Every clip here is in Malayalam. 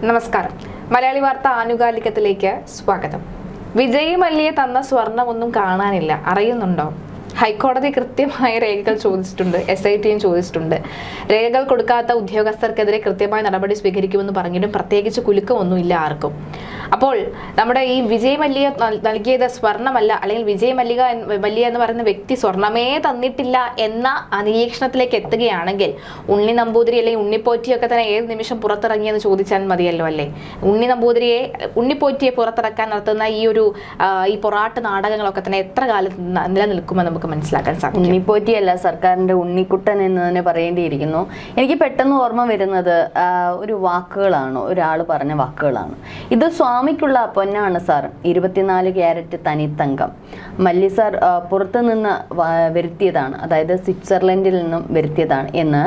നമസ്കാരം. മലയാളി വാർത്ത ആനുകാലികത്തിലേക്ക് സ്വാഗതം. വിജയ് മല്യയെ തന്ന സ്വർണമൊന്നും കാണാനില്ല, അറിയുന്നുണ്ടോ? ഹൈക്കോടതി കൃത്യമായ രേഖകൾ ചോദിച്ചിട്ടുണ്ട്, SITയും ചോദിച്ചിട്ടുണ്ട്. രേഖകൾ കൊടുക്കാത്ത ഉദ്യോഗസ്ഥർക്കെതിരെ കൃത്യമായ നടപടി സ്വീകരിക്കുമെന്ന് പറഞ്ഞിട്ടും പ്രത്യേകിച്ച് കുലുക്കമൊന്നുമില്ല ആർക്കും. അപ്പോൾ നമ്മുടെ ഈ വിജയ് മല്യ നൽകിയത് സ്വർണമല്ല, അല്ലെങ്കിൽ വിജയ് മല്യ എന്ന് പറയുന്ന വ്യക്തി സ്വർണമേ തന്നിട്ടില്ല എന്ന നിരീക്ഷണത്തിലേക്ക് എത്തുകയാണെങ്കിൽ ഉണ്ണി നമ്പൂതിരി അല്ലെങ്കിൽ ഉണ്ണിപ്പോറ്റിയൊക്കെ തന്നെ ഏത് നിമിഷം പുറത്തിറങ്ങിയെന്ന് ചോദിച്ചാൽ മതിയല്ലോ അല്ലേ? ഉണ്ണിപ്പോറ്റിയെ പുറത്തിറക്കാൻ നടത്തുന്ന ഈ പൊറാട്ട് നാടകങ്ങളൊക്കെ തന്നെ എത്ര കാലത്ത് നിലനിൽക്കുമെന്ന് നമുക്ക് മനസ്സിലാക്കാൻ സാധിക്കും. ഉണ്ണിപ്പോറ്റിയല്ല, സർക്കാരിന്റെ ഉണ്ണിക്കുട്ടൻ എന്ന് തന്നെ പറയേണ്ടിയിരിക്കുന്നു. എനിക്ക് പെട്ടെന്ന് ഓർമ്മ വരുന്നത് ഒരു വാക്കുകളാണ്, ഒരാൾ പറഞ്ഞ വാക്കുകളാണ്. ഇത് സ്വാമിക്കുള്ള പൊന്നാണ് സാർ, 24 ക്യാരറ്റ് തനിത്തങ്കം. മല്ലി സാർ പുറത്തുനിന്ന് വരുത്തിയതാണ്, അതായത് സ്വിറ്റ്സർലൻഡിൽ നിന്നും വരുത്തിയതാണ് എന്ന്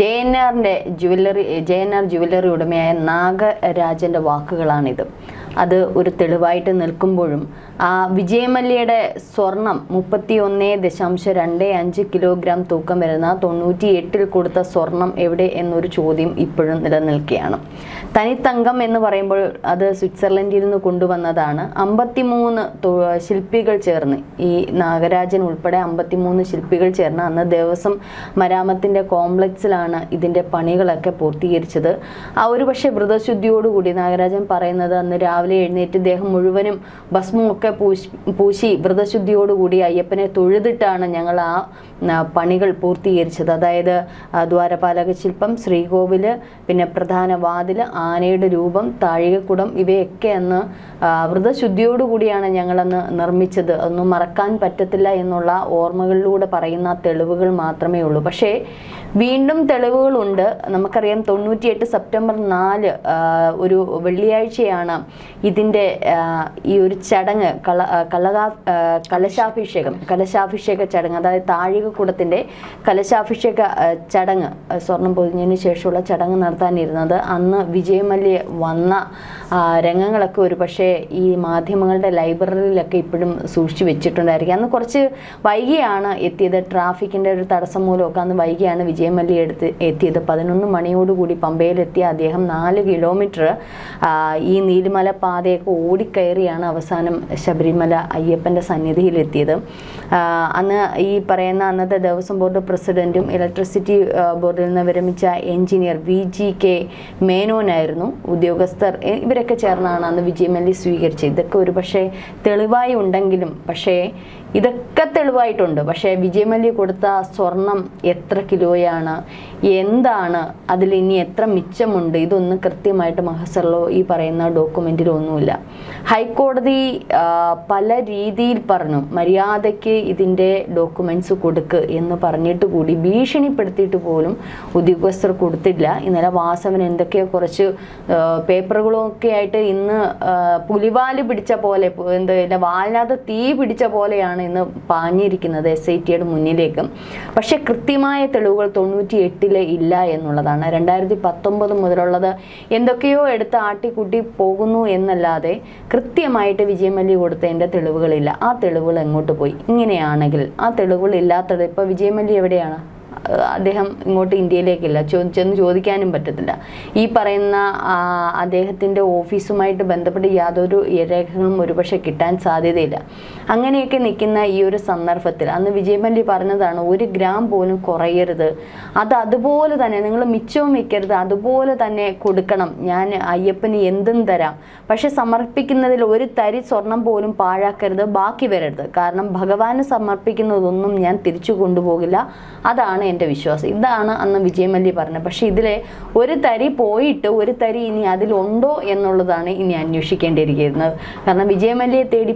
JNR ജുവല്ലറി ഉടമയായ നാഗരാജന്റെ വാക്കുകളാണിത്. അത് ഒരു തെളിവായിട്ട് നിൽക്കുമ്പോഴും ആ വിജയ് മല്യയുടെ സ്വർണം 31.25 കിലോഗ്രാം തൂക്കം വരുന്ന 98-ൽ കൊടുത്ത സ്വർണം എവിടെ എന്നൊരു ചോദ്യം ഇപ്പോഴും നിലനിൽക്കുകയാണ്. തനിത്തങ്കം എന്ന് പറയുമ്പോൾ അത് സ്വിറ്റ്സർലൻഡിൽ നിന്ന് കൊണ്ടുവന്നതാണ്. 53 ശില്പികൾ ചേർന്ന്, ഈ നാഗരാജൻ ഉൾപ്പെടെ 53 ശില്പികൾ ചേർന്ന് അന്ന് ദേവസ്വം മരാമത്തിൻ്റെ കോംപ്ലക്സിലാണ് ഇതിൻ്റെ പണികളൊക്കെ പൂർത്തീകരിച്ചത്. ഒരു പക്ഷേ വ്രതശുദ്ധിയോടുകൂടി നാഗരാജൻ പറയുന്നത് അന്ന് രാവിലെ എഴുന്നേറ്റ് ദേഹം മുഴുവനും ഭസ്മമൊക്കെ പൂശി വ്രതശുദ്ധിയോടുകൂടി അയ്യപ്പനെ തൊഴുതിട്ടാണ് ഞങ്ങൾ ആ പണികൾ പൂർത്തീകരിച്ചത്. അതായത് ദ്വാരപാലക ശില്പം, ശ്രീകോവില്, പിന്നെ പ്രധാന വാതില്, ആനയുടെ രൂപം, താഴികക്കുടം, ഇവയൊക്കെ അന്ന് വ്രതശുദ്ധിയോടുകൂടിയാണ് ഞങ്ങളന്ന് നിർമ്മിച്ചത്. അതൊന്നും മറക്കാൻ പറ്റത്തില്ല എന്നുള്ള ഓർമ്മകളിലൂടെ പറയുന്ന തെളിവുകൾ മാത്രമേ ഉള്ളൂ. പക്ഷേ വീണ്ടും തെളിവുകളുണ്ട്. നമുക്കറിയാം 98 സെപ്റ്റംബർ 4 ഒരു വെള്ളിയാഴ്ചയാണ് ഇതിൻ്റെ ഈ ഒരു ചടങ്ങ്, കലശാഭിഷേക ചടങ്ങ്, അതായത് താഴികക്കുടത്തിൻ്റെ കലശാഭിഷേക ചടങ്ങ്, സ്വർണം പൊതിഞ്ഞതിന് ശേഷമുള്ള ചടങ്ങ് നടത്താനിരുന്നത്. അന്ന് വിജയ് മല്യ വന്ന രംഗങ്ങളൊക്കെ ഒരു പക്ഷേ ഈ മാധ്യമങ്ങളുടെ ലൈബ്രറിയിലൊക്കെ ഇപ്പോഴും സൂക്ഷിച്ചു വെച്ചിട്ടുണ്ടായിരിക്കും. അന്ന് കുറച്ച് വൈകിയാണ് എത്തിയത്, ട്രാഫിക്കിൻ്റെ ഒരു തടസ്സം മൂലമൊക്കെ അന്ന് വൈകിയാണ് വിജയ് മല്യ എത്തിയത്. 11 മണിയോടുകൂടി പമ്പയിലെത്തിയ അദ്ദേഹം 4 കിലോമീറ്റർ ഈ നീലിമല പാതയൊക്കെ ഓടിക്കയറിയാണ് അവസാനം ശബരിമല അയ്യപ്പൻ്റെ സന്നിധിയിലെത്തിയത്. അന്ന് ഈ പറയുന്ന അന്നത്തെ ദേവസ്വം ബോർഡ് പ്രസിഡന്റും ഇലക്ട്രിസിറ്റി ബോർഡിൽ നിന്ന് വിരമിച്ച എഞ്ചിനീയർ VGK മേനോനായിരുന്നു ഉദ്യോഗസ്ഥർ. ഇവരൊക്കെ ചേർന്നാണ് അന്ന് വിജയ് മല്യ സ്വീകരിച്ചത്. ഇതൊക്കെ ഒരു പക്ഷേ തെളിവായി ഉണ്ടെങ്കിലും, പക്ഷേ ഇതൊക്കെ തെളിവായിട്ടുണ്ട്. പക്ഷേ വിജയ് മല്യ കൊടുത്ത സ്വർണം എത്ര കിലോയാണ്, എന്താണ്, അതിൽ ഇനി എത്ര മിച്ചമുണ്ട്, ഇതൊന്നും കൃത്യമായിട്ട് മഹസറിലോ ഈ പറയുന്ന ഡോക്യുമെൻറ്റിലോ ഒന്നുമില്ല. ഹൈക്കോടതി പല രീതിയിൽ പറഞ്ഞു, മര്യാദയ്ക്ക് ഇതിൻ്റെ ഡോക്യുമെൻറ്റ്സ് കൊടുക്ക് എന്ന് പറഞ്ഞിട്ട് കൂടി, ഭീഷണിപ്പെടുത്തിയിട്ട് പോലും ഉദ്യോഗസ്ഥർ കൊടുത്തില്ല. ഇന്നലെ വാസവൻ എന്തൊക്കെയോ കുറച്ച് പേപ്പറുകളൊക്കെ ആയിട്ട് ഇന്ന് പുലിവാല് പിടിച്ച പോലെ, എന്താ വാലിനകത്ത് തീ പിടിച്ച പോലെയാണ് ഇന്ന് പാഞ്ഞിരിക്കുന്നത് SITയുടെ മുന്നിലേക്ക്. പക്ഷെ കൃത്യമായ തെളിവുകൾ 98-ൽ ഇല്ല എന്നുള്ളതാണ്. 2019 മുതലുള്ളത് എന്തൊക്കെയോ എടുത്ത് ആട്ടിക്കുട്ടി പോകുന്നു എന്നല്ലാതെ കൃത്യമായിട്ട് വിജയ് മല്യ കൊടുത്തതിൻ്റെ തെളിവുകളില്ല. ആ തെളിവുകൾ എങ്ങോട്ട് പോയി? ഇങ്ങനെയാണെങ്കിൽ ആ തെളിവുകൾ ഇല്ലാത്തത്, ഇപ്പോൾ വിജയ് മല്യ എവിടെയാണ്? അദ്ദേഹം ഇങ്ങോട്ട് ഇന്ത്യയിലേക്കില്ല, ചെന്ന് ചോദിക്കാനും പറ്റത്തില്ല. ഈ പറയുന്ന അദ്ദേഹത്തിൻ്റെ ഓഫീസുമായിട്ട് ബന്ധപ്പെട്ട് യാതൊരു രേഖകളും ഒരുപക്ഷെ കിട്ടാൻ സാധ്യതയില്ല. അങ്ങനെയൊക്കെ നിൽക്കുന്ന ഈ ഒരു സന്ദർഭത്തിൽ അന്ന് വിജയ് മല്യ പറഞ്ഞതാണ്, 1 ഗ്രാം പോലും കുറയരുത്, അത് അതുപോലെ തന്നെ നിങ്ങൾ മിച്ചവും വെക്കരുത്, അതുപോലെ തന്നെ കൊടുക്കണം, ഞാൻ അയ്യപ്പന് എന്തും തരാം, പക്ഷെ സമർപ്പിക്കുന്നതിൽ 1 തരി സ്വർണം പോലും പാഴാക്കരുത്, ബാക്കി വരരുത്, കാരണം ഭഗവാന് സമർപ്പിക്കുന്നതൊന്നും ഞാൻ തിരിച്ചു കൊണ്ടുപോകില്ല, അതാണ് എൻ്റെ വിശ്വാസം. ഇതാണ് അന്ന് വിജയ് മല്യ പറഞ്ഞത്. പക്ഷേ ഇതിലെ 1 തരി പോയിട്ട് 1 തരി ഇനി അതിലുണ്ടോ എന്നുള്ളതാണ് ഇനി അന്വേഷിക്കേണ്ടിയിരിക്കുന്നത്. കാരണം വിജയ് മല്യയെ തേടി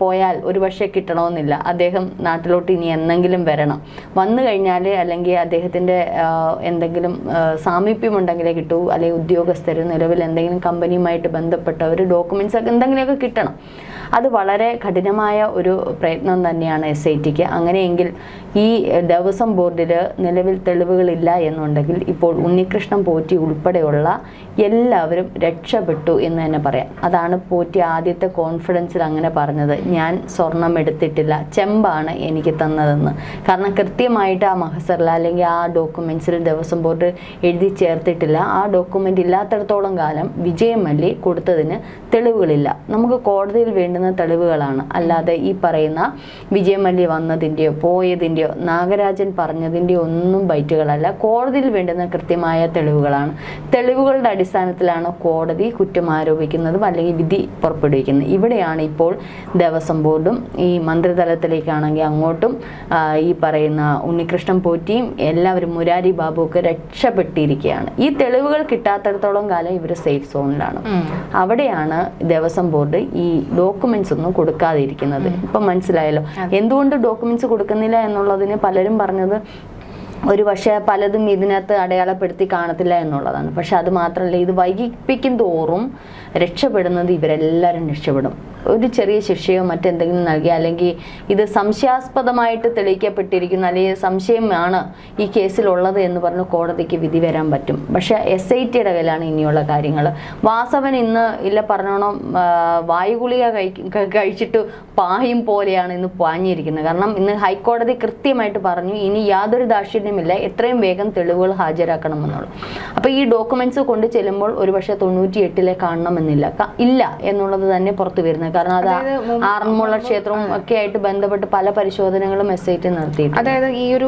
പോയാൽ ഒരു പക്ഷേ കിട്ടണമെന്നില്ല. അദ്ദേഹം നാട്ടിലോട്ട് ഇനി എന്തെങ്കിലും വരണം, വന്നു കഴിഞ്ഞാൽ അല്ലെങ്കിൽ അദ്ദേഹത്തിൻ്റെ എന്തെങ്കിലും സാമീപ്യമുണ്ടെങ്കിലേ കിട്ടൂ, അല്ലെങ്കിൽ ഉദ്യോഗസ്ഥർ നിലവിൽ എന്തെങ്കിലും കമ്പനിയുമായിട്ട് ബന്ധപ്പെട്ട ഒരു ഡോക്യുമെൻറ്റ്സ് ഒക്കെ എന്തെങ്കിലുമൊക്കെ കിട്ടണം. അത് വളരെ കഠിനമായ ഒരു പ്രയത്നം തന്നെയാണ് SITക്ക്. അങ്ങനെയെങ്കിൽ ഈ ദേവസ്വം ബോർഡിൽ നിലവിൽ തെളിവുകളില്ല എന്നുണ്ടെങ്കിൽ ഇപ്പോൾ ഉണ്ണികൃഷ്ണൻ പോറ്റി ഉൾപ്പെടെയുള്ള എല്ലാവരും രക്ഷപ്പെട്ടു എന്ന് തന്നെ പറയാം. അതാണ് പോറ്റി ആദ്യത്തെ കോൺഫിഡൻസിൽ അങ്ങനെ പറഞ്ഞത്, ഞാൻ സ്വർണം എടുത്തിട്ടില്ല, ചെമ്പാണ് എനിക്ക് തന്നതെന്ന്. കാരണം കൃത്യമായിട്ട് ആ മഹസറിൽ അല്ലെങ്കിൽ ആ ഡോക്യുമെൻറ്റ്സിൽ ദേവസ്വം ബോർഡ് എഴുതി ചേർത്തിട്ടില്ല. ആ ഡോക്യുമെൻ്റ് ഇല്ലാത്തിടത്തോളം കാലം വിജയ് മല്യ കൊടുത്തതിന് തെളിവുകളില്ല. നമുക്ക് കോടതിയിൽ വേണ്ടുന്ന തെളിവുകളാണ്, അല്ലാതെ ഈ പറയുന്ന വിജയ് മല്യ വന്നതിൻ്റെയോ പോയതിൻ്റെയോ നാഗരാജൻ പറഞ്ഞതിൻ്റെയോ ഒന്നും ബൈറ്റുകളല്ല. കോടതിയിൽ വേണ്ടുന്ന കൃത്യമായ തെളിവുകളാണ്. തെളിവുകളുടെ അടിസ്ഥാനത്തിലാണ് കോടതി കുറ്റം ആരോപിക്കുന്നതും അല്ലെങ്കിൽ വിധി പുറപ്പെടുവിക്കുന്നത്. ഇവിടെയാണ് ഇപ്പോൾ ദേവസ്വം ബോർഡും ഈ മന്ത്രിതലത്തിലേക്കാണെങ്കിൽ അങ്ങോട്ടും ഈ പറയുന്ന ഉണ്ണികൃഷ്ണൻ പോറ്റിയും എല്ലാവരും മുരാരി ബാബു ഒക്കെ രക്ഷപ്പെട്ടിരിക്കുകയാണ്. ഈ തെളിവുകൾ കിട്ടാത്തിടത്തോളം കാലം ഇവർ സേഫ് സോണിലാണ്. അവിടെയാണ് ദേവസ്വം ബോർഡ് ഈ ഡോക്യുമെന്റ്സ് ഒന്നും കൊടുക്കാതിരിക്കുന്നത്. ഇപ്പം മനസ്സിലായല്ലോ എന്തുകൊണ്ട് ഡോക്യുമെന്റ്സ് കൊടുക്കുന്നില്ല എന്നുള്ളതിന് പലരും പറഞ്ഞത് ഒരു പക്ഷേ പലതും ഇതിനകത്ത് അടയാളപ്പെടുത്തി കാണത്തില്ല എന്നുള്ളതാണ്. പക്ഷെ അത് മാത്രമല്ല, ഇത് വൈകിപ്പിക്കും തോറും രക്ഷപ്പെടുന്നത് ഇവരെല്ലാവരും രക്ഷപ്പെടും. ഒരു ചെറിയ ശിക്ഷയോ മറ്റെന്തെങ്കിലും നൽകി, അല്ലെങ്കിൽ ഇത് സംശയാസ്പദമായിട്ട് തെളിയിക്കപ്പെട്ടിരിക്കുന്ന അല്ലെങ്കിൽ സംശയമാണ് ഈ കേസിലുള്ളത് എന്ന് പറഞ്ഞ് കോടതിക്ക് വിധി വരാൻ പറ്റും. പക്ഷെ SITയുടെ കയ്യിലാണ് ഇനിയുള്ള കാര്യങ്ങൾ. വാസവൻ ഇന്ന് ഇല്ല പറഞ്ഞോണം വായുഗുളിക കഴിച്ചിട്ട് പായും പോലെയാണ് ഇന്ന് പാഞ്ഞിരിക്കുന്നത്. കാരണം ഇന്ന് ഹൈക്കോടതി കൃത്യമായിട്ട് പറഞ്ഞു ഇനി യാതൊരു ദാക്ഷിണ്യമില്ല, എത്രയും വേഗം തെളിവുകൾ ഹാജരാക്കണമെന്നുള്ളൂ. അപ്പോൾ ഈ ഡോക്യുമെന്റ്സ് കൊണ്ട് ചെല്ലുമ്പോൾ ഒരുപക്ഷെ 98 കാണണമെന്നില്ല ഇല്ല എന്നുള്ളത് തന്നെ പുറത്തു വരുന്നത്. കാരണം അത് ആറന്മുള ക്ഷേത്രവും ഒക്കെ ആയിട്ട് ബന്ധപ്പെട്ട് പല പരിശോധനകളും SIT നടത്തിയിട്ടുണ്ട്. അതായത് ഈ ഒരു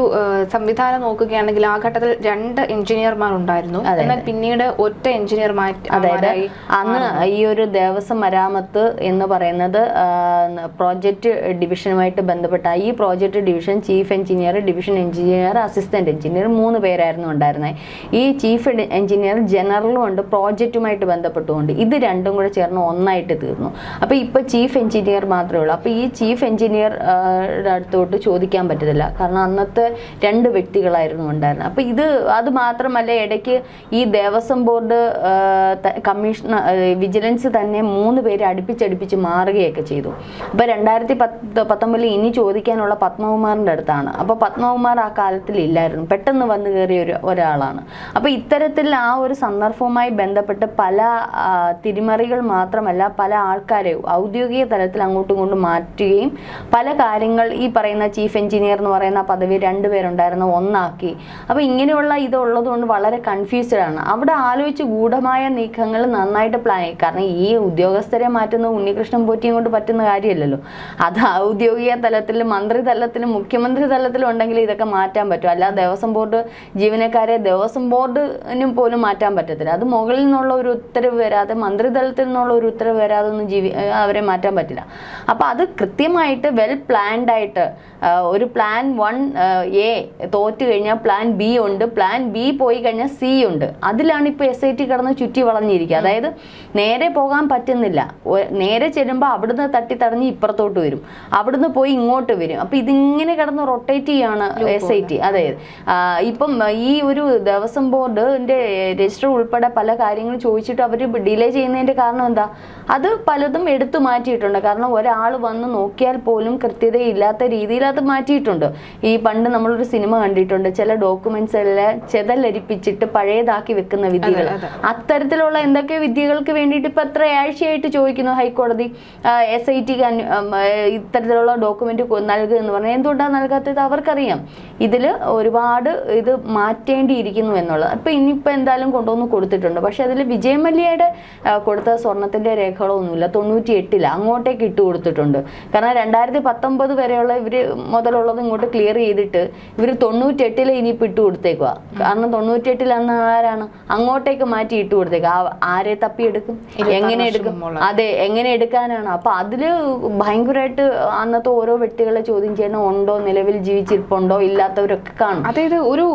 സംവിധാനം നോക്കുകയാണെങ്കിൽ ആ ഘട്ടത്തിൽ 2 എഞ്ചിനീയർമാർ ഉണ്ടായിരുന്നു, എന്നാൽ പിന്നീട് ഒറ്റ എഞ്ചിനീയർമാർ. അതായത് അന്ന് ഈ ഒരു ദേവസ്വം മരാമത്ത് എന്ന് പറയുന്നത് പ്രോജക്റ്റ് ഡിവിഷനുമായിട്ട് ബന്ധപ്പെട്ട ഈ project division chief engineer, division engineer, assistant engineer 3 പേരായിരുന്നു ഉണ്ടായിരുന്നത്. ഈ ചീഫ് എഞ്ചിനീയർ ജനറലും ഉണ്ട്, പ്രോജക്റ്റുമായിട്ട് ബന്ധപ്പെട്ടുകൊണ്ട്. ഇത് രണ്ടും കൂടെ ചേർന്ന് ഒന്നായിട്ട് തീർന്നു. അപ്പോൾ ഇപ്പോൾ ചീഫ് എഞ്ചിനീയർ മാത്രമേ ഉള്ളൂ. അപ്പോൾ ഈ ചീഫ് എഞ്ചിനീയർ അടുത്തോട്ട് ചോദിക്കാൻ പറ്റത്തില്ല, കാരണം അന്നത്തെ 2 വ്യക്തികളായിരുന്നു ഉണ്ടായിരുന്നത്. അപ്പോൾ അത് മാത്രമല്ല, ഇടയ്ക്ക് ഈ ദേവസ്വം ബോർഡ് കമ്മീഷണർ വിജിലൻസ് തന്നെ 3 പേര് അടുപ്പിച്ചടുപ്പിച്ച് മാറുകയൊക്കെ ചെയ്തു. അപ്പോൾ 2019 ഇനി ചോദിക്കാനുള്ള പത്മകുമാറിൻ്റെ അടുത്താണ്. അപ്പോൾ പത്മകുമാർ ആ കാലത്തിൽ ഇല്ലായിരുന്നു, പെട്ടെന്ന് വന്നു കയറിയ ഒരാളാണ്. അപ്പോൾ ഇത്തരത്തിൽ ആ ഒരു സന്ദർഭവുമായി ബന്ധപ്പെട്ട് പല തിരിമറികൾ മാത്രമല്ല, പല ആൾക്കാരെ ഔദ്യോഗിക തലത്തിൽ അങ്ങോട്ടും ഇങ്ങോട്ടും മാറ്റുകയും പല കാര്യങ്ങൾ ഈ പറയുന്ന ചീഫ് എഞ്ചിനീയർ എന്ന് പറയുന്ന പദവി 2 പേരുണ്ടായിരുന്ന ഒന്നാക്കി. അപ്പോൾ ഇങ്ങനെയുള്ള ഇതുള്ളതുകൊണ്ട് വളരെ കൺഫ്യൂസ്ഡ് ആണ്. അവിടെ ആലോചിച്ച് ഗൂഢമായ നീക്കങ്ങൾ നന്നായിട്ട് പ്ലാൻ ചെയ്യും. കാരണം ഈ ഉദ്യോഗസ്ഥരെ മാറ്റുന്ന ഉണ്ണികൃഷ്ണൻ പോറ്റിയും കൊണ്ട് പറ്റുന്ന കാര്യമല്ലല്ലോ. അത് ഔദ്യോഗിക തലത്തിൽ മന്ത്രിതലത്തിലും മുഖ്യമന്ത്രി തലത്തിലും ഉണ്ടെങ്കിൽ ഇതൊക്കെ മാറ്റാൻ പറ്റും. അല്ലാതെ ദേവസ്വം ബോർഡ് ജീവനക്കാരെ ദേവസ്വം ബോർഡിനും പോലും മാറ്റാൻ പറ്റത്തില്ല. അത് മുകളിൽ നിന്നുള്ള ഒരു ഉത്തരവ് വരാതെ, മന്ത്രിതലത്തിൽ നിന്നുള്ള ഒരു ഉത്തരവ് വരാതെ ഒന്നും അവരെ മാറ്റാൻ പറ്റില്ല. അപ്പോൾ അത് കൃത്യമായിട്ട് വെൽ പ്ലാൻഡ് ആയിട്ട് ഒരു പ്ലാൻ 1A തോറ്റു കഴിഞ്ഞാൽ പ്ലാൻ B ഉണ്ട്, പ്ലാൻ B പോയി കഴിഞ്ഞാൽ C ഉണ്ട്. അതിലാണ് ഇപ്പോൾ SIT കിടന്ന് ചുറ്റി വളഞ്ഞിരിക്കുക. അതായത് നേരെ പോകാൻ പറ്റുന്നില്ല, നേരെ ചെല്ലുമ്പോൾ അവിടുന്ന് തട്ടിത്തടഞ്ഞ് ഇപ്പുറത്തോട്ട് വരും, അവിടുന്ന് പോയി ഇങ്ങോട്ട് വരും. അപ്പോൾ ഇതിങ്ങനെ കിടന്ന് റൊട്ടേറ്റ് ചെയ്യാണ് SIT. അതായത് ഇപ്പം ഈ ഒരു ദേവസ്വം ബോർഡിൻ്റെ രജിസ്റ്റർ ഉൾപ്പെടെ പല കാര്യങ്ങൾ ചോദിച്ചിട്ട് അവർ ഡിലേ ചെയ്യുന്നതിൻ്റെ കാരണം എന്താ? അത് പലതും എടുത്തു മാറ്റിയിട്ടുണ്ട്. കാരണം ഒരാൾ വന്ന് നോക്കിയാൽ പോലും കൃത്യതയില്ലാത്ത രീതിയിൽ അത് മാറ്റിയിട്ടുണ്ട്. ഈ പണ്ട് നമ്മളൊരു സിനിമ കണ്ടിട്ടുണ്ട്, ചില ഡോക്യുമെന്റ്സ് എല്ലാം ചെതലരിപ്പിച്ചിട്ട് പഴയതാക്കി വെക്കുന്ന വിദ്യകൾ. അത്തരത്തിലുള്ള എന്തൊക്കെ വിദ്യകൾക്ക് വേണ്ടിയിട്ട് ഇപ്പം എത്ര ആഴ്ചയായിട്ട് ചോദിക്കുന്നു ഹൈക്കോടതി SIT ഇത്തരത്തിലുള്ള ഡോക്യുമെന്റ് നൽകുക എന്ന് പറഞ്ഞാൽ. എന്തുകൊണ്ടാണ് നൽകാത്തത്? അവർക്കറിയാം ഇതിൽ ഒരുപാട് ഇത് മാറ്റേണ്ടിയിരിക്കുന്നു എന്നുള്ളത്. അപ്പം ഇനിയിപ്പോൾ എന്തായാലും കൊണ്ടുവന്ന് കൊടുത്തിട്ടുണ്ട്. പക്ഷെ അതിൽ വിജയ് മല്യയുടെ കൊടുത്ത സ്വർണത്തിൻ്റെ രേഖകളൊന്നുമില്ല. 98 അങ്ങോട്ടേക്ക് ഇട്ട് കൊടുത്തിട്ടുണ്ട്. കാരണം 2019 വരെയുള്ള ഇവർ മുതലുള്ളത് ഇങ്ങോട്ട് ക്ലിയർ ചെയ്തിട്ട് ഇവർ 98 ഇനിയിപ്പോൾ ഇട്ട് കൊടുത്തേക്കുക. കാരണം 98 അന്ന് ആരാണ് അങ്ങോട്ടേക്ക് മാറ്റി ഇട്ട് കൊടുത്തേക്കുക. ആരെ തപ്പിയെടുക്കും, എങ്ങനെ എടുക്കും? അതെ, എങ്ങനെ എടുക്കാനാണ്? അപ്പൊ അതില് ഭയങ്കരമായിട്ട് അന്നത്തെ ഓരോ വ്യക്തികളെ ചോദ്യം ചെയ്യണം. ഉണ്ടോ, നിലവിൽ ജീവിച്ചിരിപ്പുണ്ടോ, ഇല്ലാത്തവരൊക്കെ കാണും. അതായത് ഒരു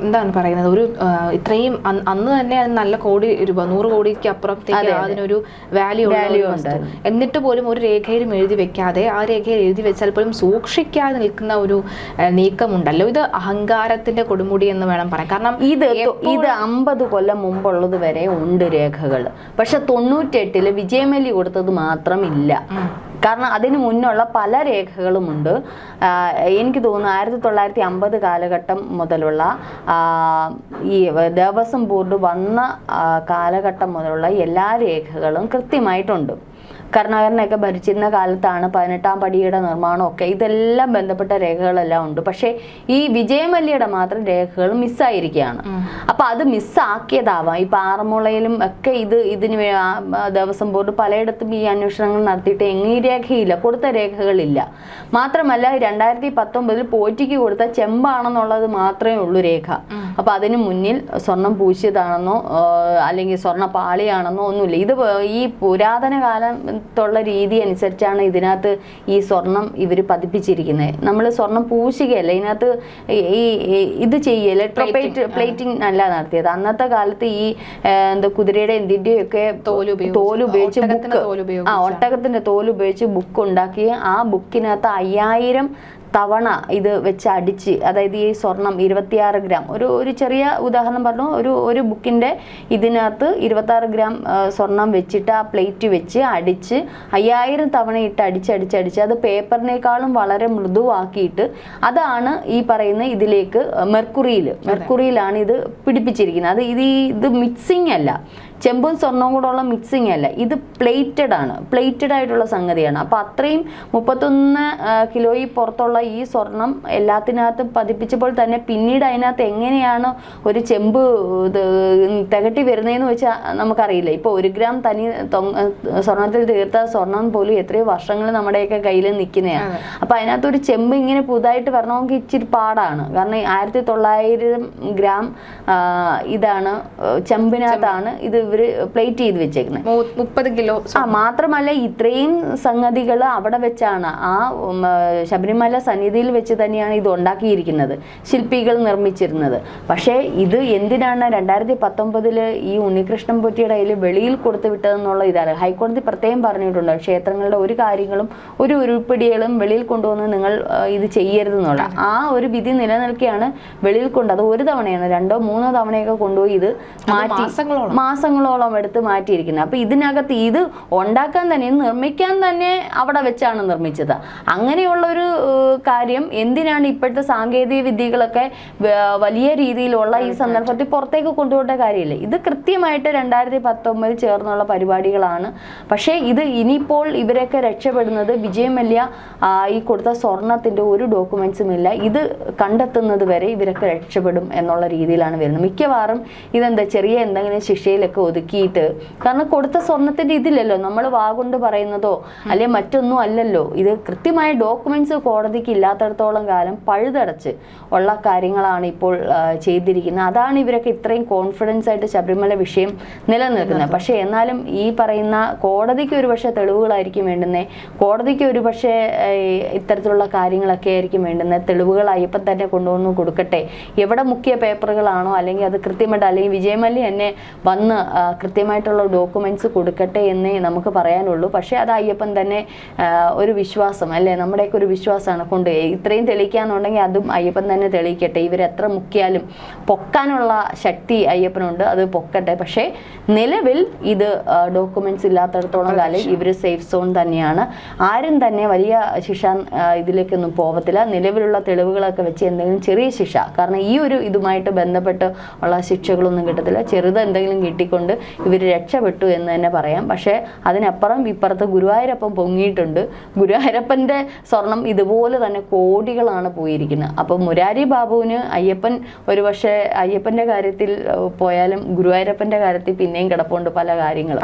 എന്താണ് പറയുന്നത്, ഒരു ഇത്രയും അന്ന് തന്നെ നല്ല കോടി രൂപ, 100 കോടിക്ക് അപ്പുറത്തേക്ക് അതിനൊരു വാല്യൂ ഉണ്ട്. എന്നിട്ട് പോലും ഒരു രേഖയിലും എഴുതി വെക്കാതെ, ആ രേഖയിൽ എഴുതി വെച്ചാൽ പോലും സൂക്ഷിക്കാതെ നിൽക്കുന്ന ഒരു നീക്കമുണ്ടല്ലോ. ഇത് അഹങ്കാരത്തിന്റെ കൊടുമുടി എന്ന് വേണം പറയാം. കാരണം ഇത് 50 കൊല്ലം മുമ്പുള്ളത് വരെ ഉണ്ട് രേഖകൾ. പക്ഷെ 98 വിജയ് മല്യ കൊടുത്തത് മാത്രമില്ല. കാരണം അതിന് മുന്നുള്ള പല രേഖകളുമുണ്ട്. എനിക്ക് തോന്നുന്നു 1950 കാലഘട്ടം മുതലുള്ള ഈ ദേവസ്വം ബോർഡ് വന്ന കാലഘട്ടം മുതലുള്ള എല്ലാ രേഖകളും കൃത്യമായിട്ടുണ്ട്. കരുണാകരനെയൊക്കെ ഭരിച്ചിരുന്ന കാലത്താണ് 18ാം പടിയുടെ നിർമ്മാണമൊക്കെ, ഇതെല്ലാം ബന്ധപ്പെട്ട രേഖകളെല്ലാം ഉണ്ട്. പക്ഷേ ഈ വിജയമല്യയുടെ മാത്രം രേഖകൾ മിസ്സായിരിക്കുകയാണ്. അപ്പൊ അത് മിസ്സാക്കിയതാവാം. ഈ പാറമുളയിലും ഒക്കെ ഇതിന് ദേവസ്വം ബോർഡ് പലയിടത്തും ഈ അന്വേഷണങ്ങൾ നടത്തിയിട്ട് എങ്ങീ രേഖയില്ല, കൊടുത്ത രേഖകളില്ല. മാത്രമല്ല 2019 പോറ്റിക്ക് കൊടുത്ത ചെമ്പാണെന്നുള്ളത് മാത്രമേ ഉള്ളൂ രേഖ. അപ്പൊ അതിന് മുന്നിൽ സ്വർണം പൂശിയതാണെന്നോ അല്ലെങ്കിൽ സ്വർണ്ണ പാളിയാണെന്നോ ഒന്നുമില്ല. ഇത് ഈ പുരാതന കാലത്തുള്ള രീതി അനുസരിച്ചാണ് ഇതിനകത്ത് ഈ സ്വർണം ഇവർ പതിപ്പിച്ചിരിക്കുന്നത്. നമ്മൾ സ്വർണം പൂശുകയല്ല, ഇതിനകത്ത് ഇത് ചെയ്യല്ലേ, പ്ലേറ്റിംഗ് അല്ല നടത്തിയത്. അന്നത്തെ കാലത്ത് ഈ കുതിരയുടെ എന്തിന്റെയൊക്കെ തോലുപയോഗിച്ച് ഒട്ടകത്തിന്റെ തോലുപയോഗിച്ച് ബുക്ക് ഉണ്ടാക്കി ആ ബുക്കിനകത്ത് 5000 തവണ ഇത് വെച്ച് അടിച്ച്, അതായത് ഈ സ്വർണം 26 ഗ്രാം, ഒരു ചെറിയ ഉദാഹരണം പറഞ്ഞു, ഒരു ബുക്കിൻ്റെ ഇതിനകത്ത് 26 ഗ്രാം സ്വർണം വെച്ചിട്ട് ആ പ്ലേറ്റ് വെച്ച് അടിച്ച് 5000 തവണ ഇട്ട് അടിച്ച് അത് പേപ്പറിനേക്കാളും വളരെ മൃദുവാക്കിയിട്ട് അതാണ് ഈ പറയുന്ന ഇതിലേക്ക് മെർക്കുറിയിലാണ് ഇത് പിടിപ്പിച്ചിരിക്കുന്നത്. അത് ഇത് മിക്സിങ് അല്ല, ചെമ്പും സ്വർണവും കൂടെ ഉള്ള മിക്സിങ് അല്ല, ഇത് പ്ലേറ്റഡ് ആയിട്ടുള്ള സംഗതിയാണ്. അപ്പോൾ അത്രയും 31 കിലോയിൽ പുറത്തുള്ള ഈ സ്വർണം എല്ലാത്തിനകത്തും പതിപ്പിച്ചപ്പോൾ തന്നെ പിന്നീട് അതിനകത്ത് എങ്ങനെയാണ് ഒരു ചെമ്പ് തികട്ടി വരുന്നതെന്ന് വെച്ചാൽ നമുക്കറിയില്ല. ഇപ്പോൾ 1 ഗ്രാം തനി സ്വർണത്തിൽ തീർത്ത സ്വർണം പോലും എത്രയോ വർഷങ്ങൾ നമ്മുടെയൊക്കെ കയ്യിൽ നിൽക്കുന്നതാണ്. അപ്പോൾ അതിനകത്ത് ഒരു ചെമ്പ് ഇങ്ങനെ പുതുതായിട്ട് വരണമെങ്കിൽ ഇച്ചിരി പാടാണ്. കാരണം 1900 ഗ്രാം ഇതാണ് ചെമ്പിനകത്താണ് ഇത് ഇവര് പ്ലേറ്റ് ചെയ്ത് വെച്ചേക്കുന്നത്, 30 കിലോ. മാത്രമല്ല ഇത്രയും സംഗതികൾ അവിടെ വെച്ചാണ്, ആ ശബരിമല സന്നിധിയിൽ വെച്ച് തന്നെയാണ് ഇത് ഉണ്ടാക്കിയിരിക്കുന്നത്, ശില്പികൾ നിർമ്മിച്ചിരുന്നത്. പക്ഷേ ഇത് എന്തിനാണ് 2019 ഈ ഉണ്ണികൃഷ്ണൻ പൊറ്റിയുടെ കയ്യിൽ വെളിയിൽ കൊടുത്തു വിട്ടതെന്നുള്ള ഇതാണ്. ഹൈക്കോടതി പ്രത്യേകം പറഞ്ഞിട്ടുണ്ട്, ക്ഷേത്രങ്ങളുടെ ഒരു കാര്യങ്ങളും ഒരു ഉരുപ്പിടികളും വെളിയിൽ കൊണ്ടുവന്ന് നിങ്ങൾ ഇത് ചെയ്യരുതെന്നുള്ള ആ ഒരു വിധി നിലനിൽക്കുകയാണ് വെളിയിൽ കൊണ്ട്. അത് ഒരു തവണയാണ്, 2 3 തവണയൊക്കെ കൊണ്ടുപോയി ഇത് മാറ്റി മാസങ്ങളോളം എടുത്ത് മാറ്റിയിരിക്കുന്നത്. അപ്പൊ ഇതിനകത്ത് ഇത് ഉണ്ടാക്കാൻ തന്നെ നിർമ്മിക്കാൻ തന്നെ അവിടെ വെച്ചാണ് നിർമ്മിച്ചത്. അങ്ങനെയുള്ള ഒരു കാര്യം എന്തിനാണ് ഇപ്പോഴത്തെ സാങ്കേതിക വിദ്യകളൊക്കെ വലിയ രീതിയിലുള്ള ഈ സന്ദർഭത്തിൽ പുറത്തേക്ക് കൊണ്ടുപോകേണ്ട കാര്യമില്ല. ഇത് കൃത്യമായിട്ട് 2019 ചേർന്നുള്ള പരിപാടികളാണ്. പക്ഷേ ഇത് ഇനിയിപ്പോൾ ഇവരൊക്കെ രക്ഷപ്പെടുന്നത് വിജയമല്യ ഈ കൊടുത്ത സ്വർണത്തിന്റെ ഒരു ഡോക്യുമെന്റ്സും ഇല്ല, ഇത് കണ്ടെത്തുന്നത് വരെ ഇവരൊക്കെ രക്ഷപ്പെടും എന്നുള്ള രീതിയിലാണ് വരുന്നത്. മിക്കവാറും ഇതെന്താ ചെറിയ എന്തെങ്കിലും ശിക്ഷയിലൊക്കെ ഒതുക്കിയിട്ട്, കാരണം കൊടുത്ത സ്വർണത്തിന്റെ ഇതില്ലല്ലോ, നമ്മൾ വാഗൊണ്ട് പറയുന്നതോ അല്ലെ മറ്റൊന്നും അല്ലല്ലോ. ഇത് കൃത്യമായ ഡോക്യുമെന്റ്സ് കോടതിക്ക് ഇല്ലാത്തടത്തോളം കാലം പഴുതടച്ച് ഉള്ള കാര്യങ്ങളാണ് ഇപ്പോൾ ചെയ്തിരിക്കുന്നത്. അതാണ് ഇവരൊക്കെ ഇത്രയും കോൺഫിഡൻസ് ആയിട്ട് ശബരിമല വിഷയം നിലനിൽക്കുന്നത്. പക്ഷെ എന്നാലും ഈ പറയുന്ന കോടതിക്ക് ഒരുപക്ഷെ തെളിവുകളായിരിക്കും വേണ്ടുന്നത്, കോടതിക്ക് ഒരുപക്ഷെ ഇത്തരത്തിലുള്ള കാര്യങ്ങളൊക്കെ ആയിരിക്കും വേണ്ടുന്നത്. തെളിവുകൾ അയ്യപ്പൻ തന്നെ കൊണ്ടുവന്ന് കൊടുക്കട്ടെ, എവിടെ മുഖ്യ പേപ്പറുകളാണോ അല്ലെങ്കിൽ അത് കൃത്യമായിട്ട്, അല്ലെങ്കിൽ വിജയമല്യ എന്നെ വന്ന് കൃത്യമായിട്ടുള്ള ഡോക്യുമെന്റ്സ് കൊടുക്കട്ടെ എന്നേ നമുക്ക് പറയാനുള്ളൂ. പക്ഷേ അത് അയ്യപ്പൻ തന്നെ ഒരു വിശ്വാസം അല്ലേ, നമ്മുടെയൊക്കെ ഒരു വിശ്വാസമാണ് കൊണ്ട് ഇത്രയും തെളിയിക്കാന്നുണ്ടെങ്കിൽ അതും അയ്യപ്പൻ തന്നെ തെളിയിക്കട്ടെ. ഇവരെത്ര മുക്കിയാലും പൊക്കാനുള്ള ശക്തി അയ്യപ്പനുണ്ട്, അത് പൊക്കട്ടെ. പക്ഷേ നിലവിൽ ഇത് ഡോക്യുമെന്റ്സ് ഇല്ലാത്തടത്തോളം കാലം ഇവർ സേഫ് സോൺ തന്നെയാണ്. ആരും തന്നെ വലിയ ശിക്ഷ ഇതിലേക്കൊന്നും പോകത്തില്ല. നിലവിലുള്ള തെളിവുകളൊക്കെ വെച്ച് എന്തെങ്കിലും ചെറിയ ശിക്ഷ, കാരണം ഈ ഒരു ഇതുമായിട്ട് ബന്ധപ്പെട്ട് ഉള്ള ശിക്ഷകളൊന്നും കിട്ടത്തില്ല, ചെറുത് എന്തെങ്കിലും കിട്ടിക്കൊണ്ട് ഇവർ രക്ഷപ്പെട്ടു എന്ന് തന്നെ പറയാം. പക്ഷേ അതിനപ്പുറം ഇപ്പുറത്ത് ഗുരുവായൂരപ്പൻ പൊങ്ങിയിട്ടുണ്ട്. ഗുരുവായൂരപ്പൻ്റെ സ്വർണം ഇതുപോലെ തന്നെ കോടികളാണ് പോയിരിക്കുന്നത്. അപ്പോൾ മുരാരി ബാബുവിന് അയ്യപ്പൻ ഒരുപക്ഷെ അയ്യപ്പൻ്റെ കാര്യത്തിൽ പോയാലും ഗുരുവായൂരപ്പൻ്റെ കാര്യത്തിൽ പിന്നെയും കിടപ്പുണ്ട് പല കാര്യങ്ങളും,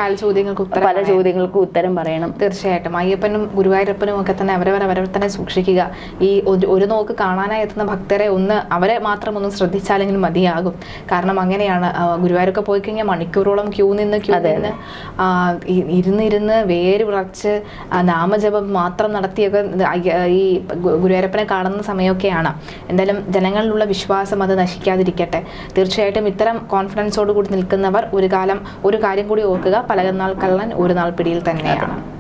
പല ചോദ്യങ്ങൾക്ക് ഉത്തരം പറയണം. തീർച്ചയായിട്ടും അയ്യപ്പനും ഗുരുവായൂരപ്പനും ഒക്കെ തന്നെ അവരവരെ തന്നെ സൂക്ഷിക്കുക. ഈ ഒരു നോക്ക് കാണാനായി എത്തുന്ന ഭക്തരെ അവരെ മാത്രം ഒന്ന് ശ്രദ്ധിച്ചാലെങ്കിലും മതിയാകും. കാരണം അങ്ങനെയാണ്, ഗുരുവായൂരൊക്കെ പോയി കഴിഞ്ഞാൽ മണിക്കൂറോളം ക്യൂ നിന്ന് ഇരുന്ന് വേര് വിറച്ച് നാമജപം മാത്രം നടത്തിയൊക്കെ ഈ ഗുരുവായൂരപ്പനെ കാണുന്ന സമയമൊക്കെയാണ്. എന്തായാലും ജനങ്ങളിലുള്ള വിശ്വാസം അത് നശിക്കാതിരിക്കട്ടെ. തീർച്ചയായിട്ടും ഇത്തരം കോൺഫിഡൻസോട് കൂടി നിൽക്കുന്നവർ ഒരു കാര്യം കൂടി ഓർക്കുക, പലനാൾ കള്ളൻ ഒരു നാൾ പിടിയിൽ തന്നെയാണ്.